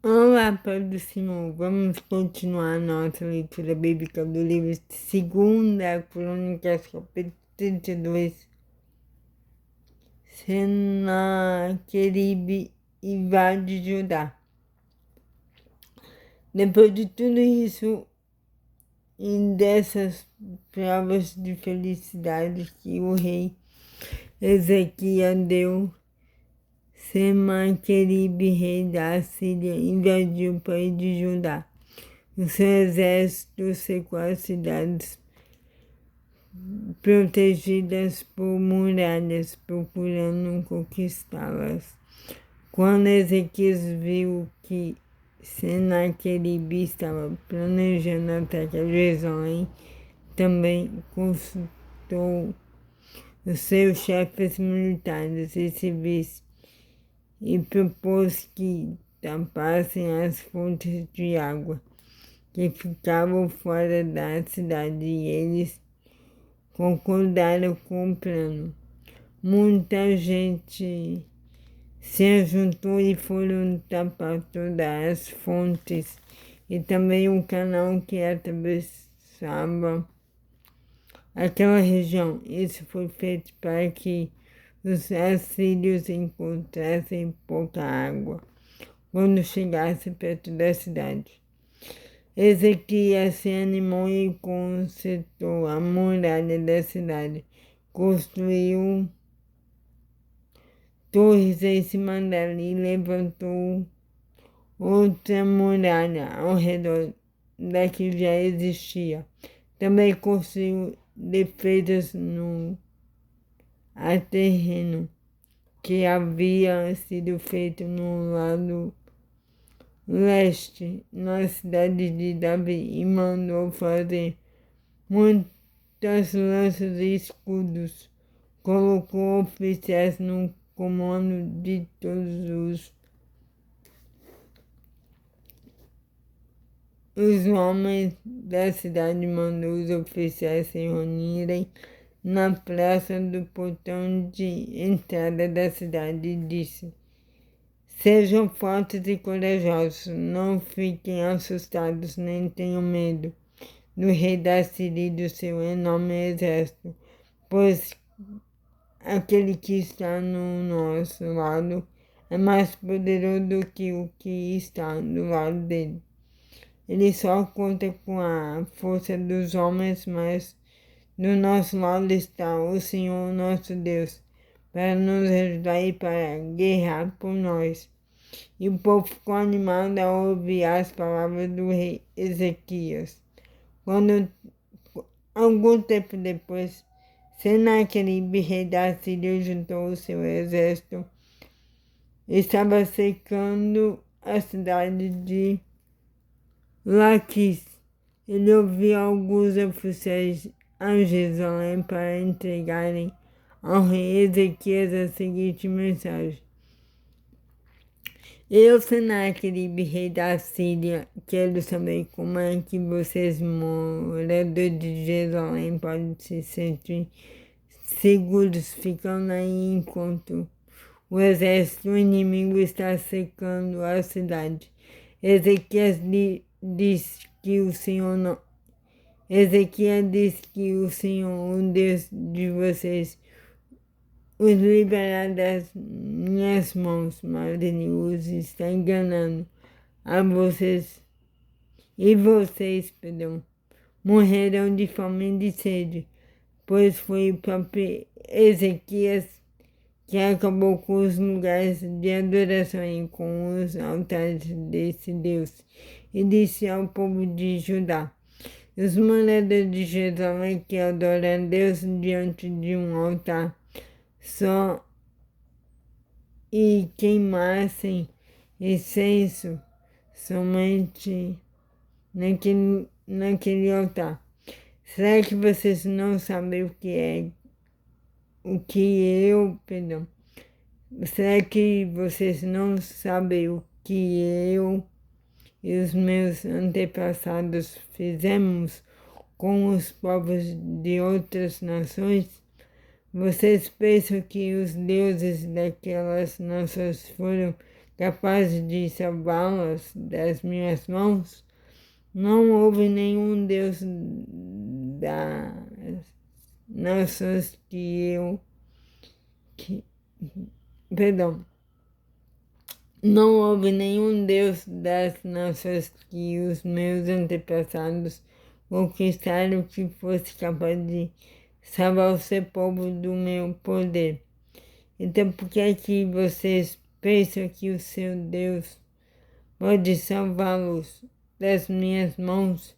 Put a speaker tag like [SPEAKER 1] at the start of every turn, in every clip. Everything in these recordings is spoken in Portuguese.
[SPEAKER 1] Olá, Pai do Senhor. Vamos continuar nossa leitura bíblica do livro de 2 Crônicas, capítulo 32. Senaqueribe invade Judá. Depois de tudo isso e dessas provas de felicidade que o rei Ezequias deu, Senaqueribe, rei da Assíria, invadiu o país de Judá. O seu exército cercou as cidades protegidas por muralhas, procurando conquistá-las. Quando Ezequias viu que Senaqueribe estava planejando atacar Jerusalém, também consultou os seus chefes militares e civis e propôs que tapassem as fontes de água que ficavam fora da cidade, e eles concordaram com o plano. Muita gente se juntou e foram tapar todas as fontes e também o canal que atravessava aquela região. Isso foi feito para que os assírios encontrassem pouca água quando chegassem perto da cidade. Ezequias se animou e consertou a muralha da cidade. Construiu torres em cima dela e levantou outra muralha ao redor da que já existia. Também construiu defesas no terreno que havia sido feito no lado leste, na cidade de Davi, e mandou fazer muitas lanças e escudos. Colocou oficiais no comando de todos os homens da cidade, mandou os oficiais se reunirem na praça do portão de entrada da cidade e disse: sejam fortes e corajosos, não fiquem assustados nem tenham medo do rei da Síria e do seu enorme exército, pois aquele que está no nosso lado é mais poderoso do que o que está do lado dele. Ele só conta com a força dos homens, mas do nosso lado está o Senhor nosso Deus, para nos ajudar e para guerrear por nós. E o povo ficou animado ao ouvir as palavras do rei Ezequias. Algum tempo depois, Senaqueribe, rei da Síria, juntou o seu exército e estava cercando a cidade de Laquis. Ele ouviu alguns oficiais a Jerusalém para entregarem ao rei Ezequias a seguinte mensagem: eu, Senaqueribe, rei da Síria, quero saber como é que vocês, moradores de Jerusalém, podem se sentir seguros ficando aí enquanto o exército inimigo está cercando a cidade. Ezequias disse que o Senhor não... Ezequias disse que o Senhor, o Deus de vocês, os liberar das minhas mãos, mas ele os está enganando a vocês. E vocês, morrerão de fome e de sede, pois foi o próprio Ezequias que acabou com os lugares de adoração e com os altares desse Deus, e disse ao povo de Judá: os moradores de Jerusalém que adoram a Deus diante de um altar só e queimassem incenso somente naquele altar. Será que vocês não sabem Será que vocês não sabem o que eu e os meus antepassados fizemos com os povos de outras nações? Vocês pensam que os deuses daquelas nações foram capaz de salvá-las das minhas mãos? Não houve nenhum Deus das nações perdão, não houve nenhum Deus das nações que os meus antepassados conquistaram que fosse capaz de salvar o seu povo do meu poder. Então, por que é que vocês pensam que o seu Deus pode salvá-los das minhas mãos?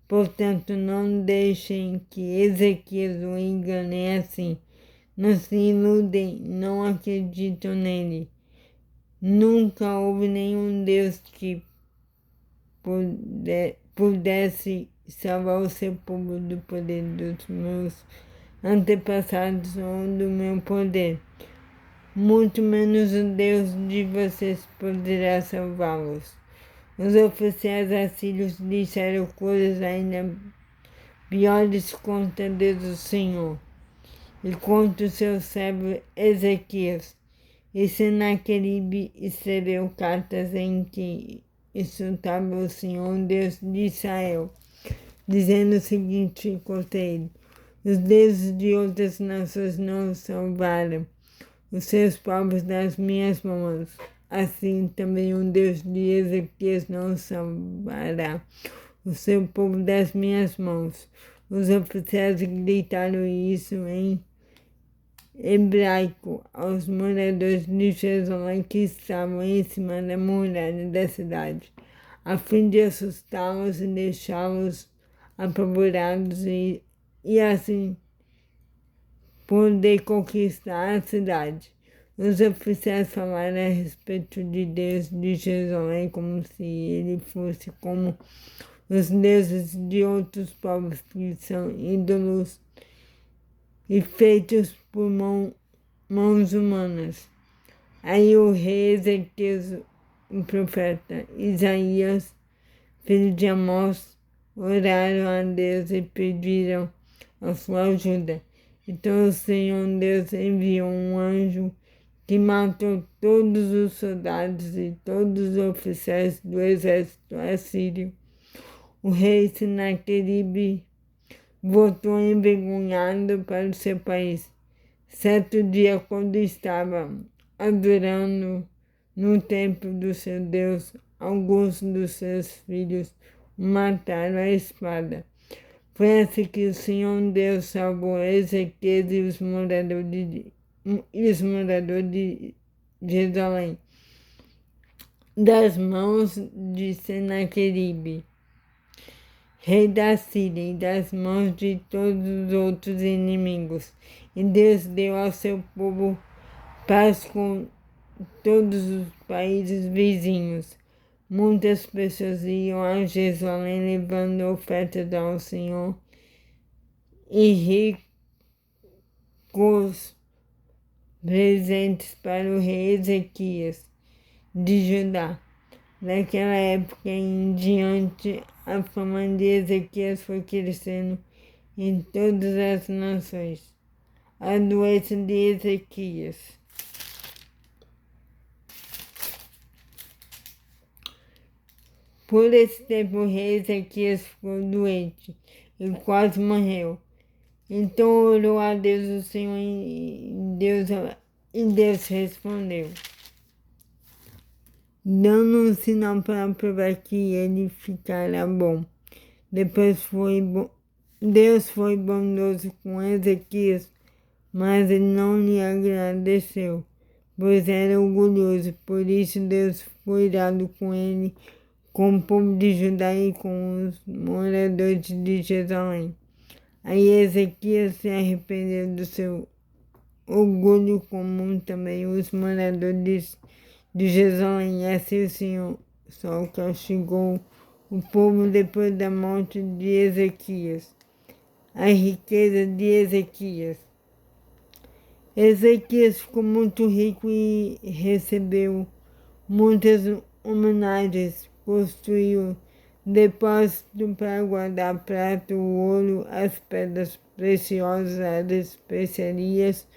[SPEAKER 1] Portanto, não deixem que Ezequias o engane assim. Não se iludem, não acreditam nele. Nunca houve nenhum Deus que pudesse salvar o seu povo do poder dos meus antepassados ou do meu poder. Muito menos o Deus de vocês poderá salvá-los. Os oficiais assírios disseram coisas ainda piores contra Deus o Senhor e contra o seu servo Ezequias. E Senaqueribe escreveu cartas em que insultava o Senhor, Deus de Israel, dizendo o seguinte contra ele: os deuses de outras nações não salvaram os seus povos das minhas mãos. Assim também o Deus de Ezequias não salvará o seu povo das minhas mãos. Os oficiais gritaram isso em hebraico aos moradores de Jerusalém que estavam em cima da muralha da cidade, a fim de assustá-los e deixá-los apavorados e assim poder conquistar a cidade. Os oficiais falaram a respeito de Deus de Jerusalém como se ele fosse como os deuses de outros povos que são ídolos e feitos por mãos humanas. Aí o rei Ezequias, o profeta Isaías, filho de Amós, oraram a Deus e pediram a sua ajuda. Então o Senhor Deus enviou um anjo que matou todos os soldados e todos os oficiais do exército assírio. O rei Senaqueribe voltou envergonhado para o seu país. Certo dia, quando estava adorando no templo do seu Deus, alguns dos seus filhos o mataram à espada. Foi assim que o Senhor Deus salvou Ezequias e os moradores de Jerusalém das mãos de Senaqueribe, rei da Síria, e das mãos de todos os outros inimigos. E Deus deu ao seu povo paz com todos os países vizinhos. Muitas pessoas iam a Jerusalém levando ofertas ao Senhor e ricos presentes para o rei Ezequias de Judá. Naquela época em diante, a fama de Ezequias foi crescendo em todas as nações. A doença de Ezequias. Por esse tempo o rei Ezequias ficou doente e quase morreu. Então orou a Deus o Senhor e Deus respondeu, dando um sinal para provar que ele ficará bom. Deus foi bondoso com Ezequias, mas ele não lhe agradeceu, pois era orgulhoso. Por isso Deus ficou irado com ele, com o povo de Judá e com os moradores de Jerusalém. Aí Ezequias se arrependeu do seu orgulho, como também os moradores de Jerusalém. Assim o Senhor só castigou o povo depois da morte de Ezequias. A riqueza de Ezequias. Ezequias ficou muito rico e recebeu muitas homenagens. Construiu depósito para guardar prata, o ouro, as pedras preciosas, as especiarias,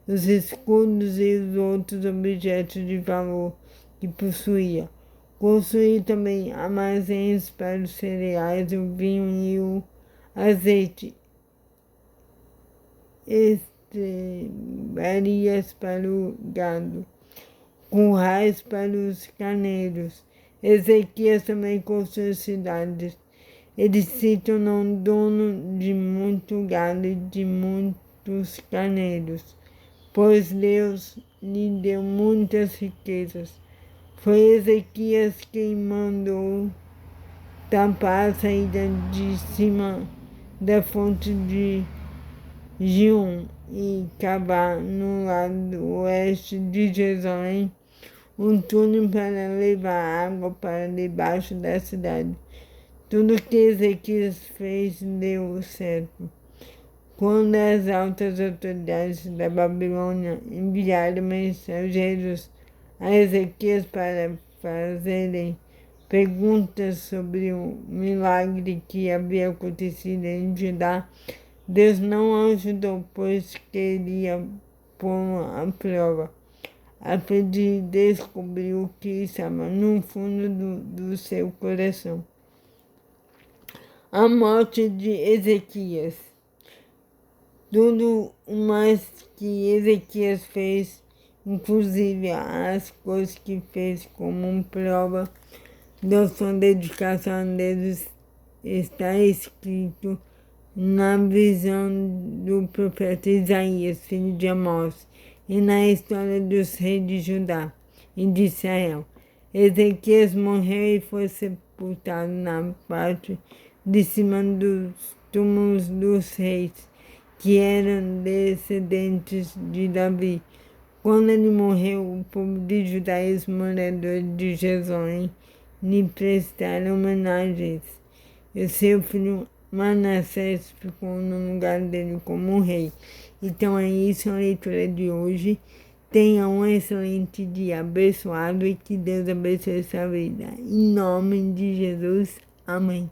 [SPEAKER 1] os escudos e os outros objetos de valor. que possuía. Construiu também armazéns para os cereais, o vinho e o azeite, estrebarias para o gado, currais para os carneiros. Ezequias também construiu cidades. Ele se tornou dono de muito gado e de muitos carneiros, pois Deus lhe deu muitas riquezas. Foi Ezequias quem mandou tapar a saída de cima da fonte de Gion e cavar no lado oeste de Jerusalém um túnel para levar água para debaixo da cidade. Tudo que Ezequias fez deu certo. Quando as altas autoridades da Babilônia enviaram mensageiros a Ezequias para fazerem perguntas sobre o milagre que havia acontecido em Judá, Deus não o ajudou, pois queria pôr à prova, a fim de descobrir o que estava no fundo do seu coração. A morte de Ezequias. Tudo mais que Ezequias fez, inclusive as coisas que fez como prova da sua dedicação a Deus, está escrito na visão do profeta Isaías, filho de Amós, e na história dos reis de Judá e de Israel. Ezequias morreu e foi sepultado na parte de cima dos túmulos dos reis, que eram descendentes de Davi. Quando ele morreu, o povo de Judá e os moradores de Jerusalém lhe prestaram homenagens. E seu filho Manassés ficou no lugar dele como rei. Então é isso a leitura de hoje. Tenha um excelente dia abençoado e que Deus abençoe sua vida. Em nome de Jesus. Amém.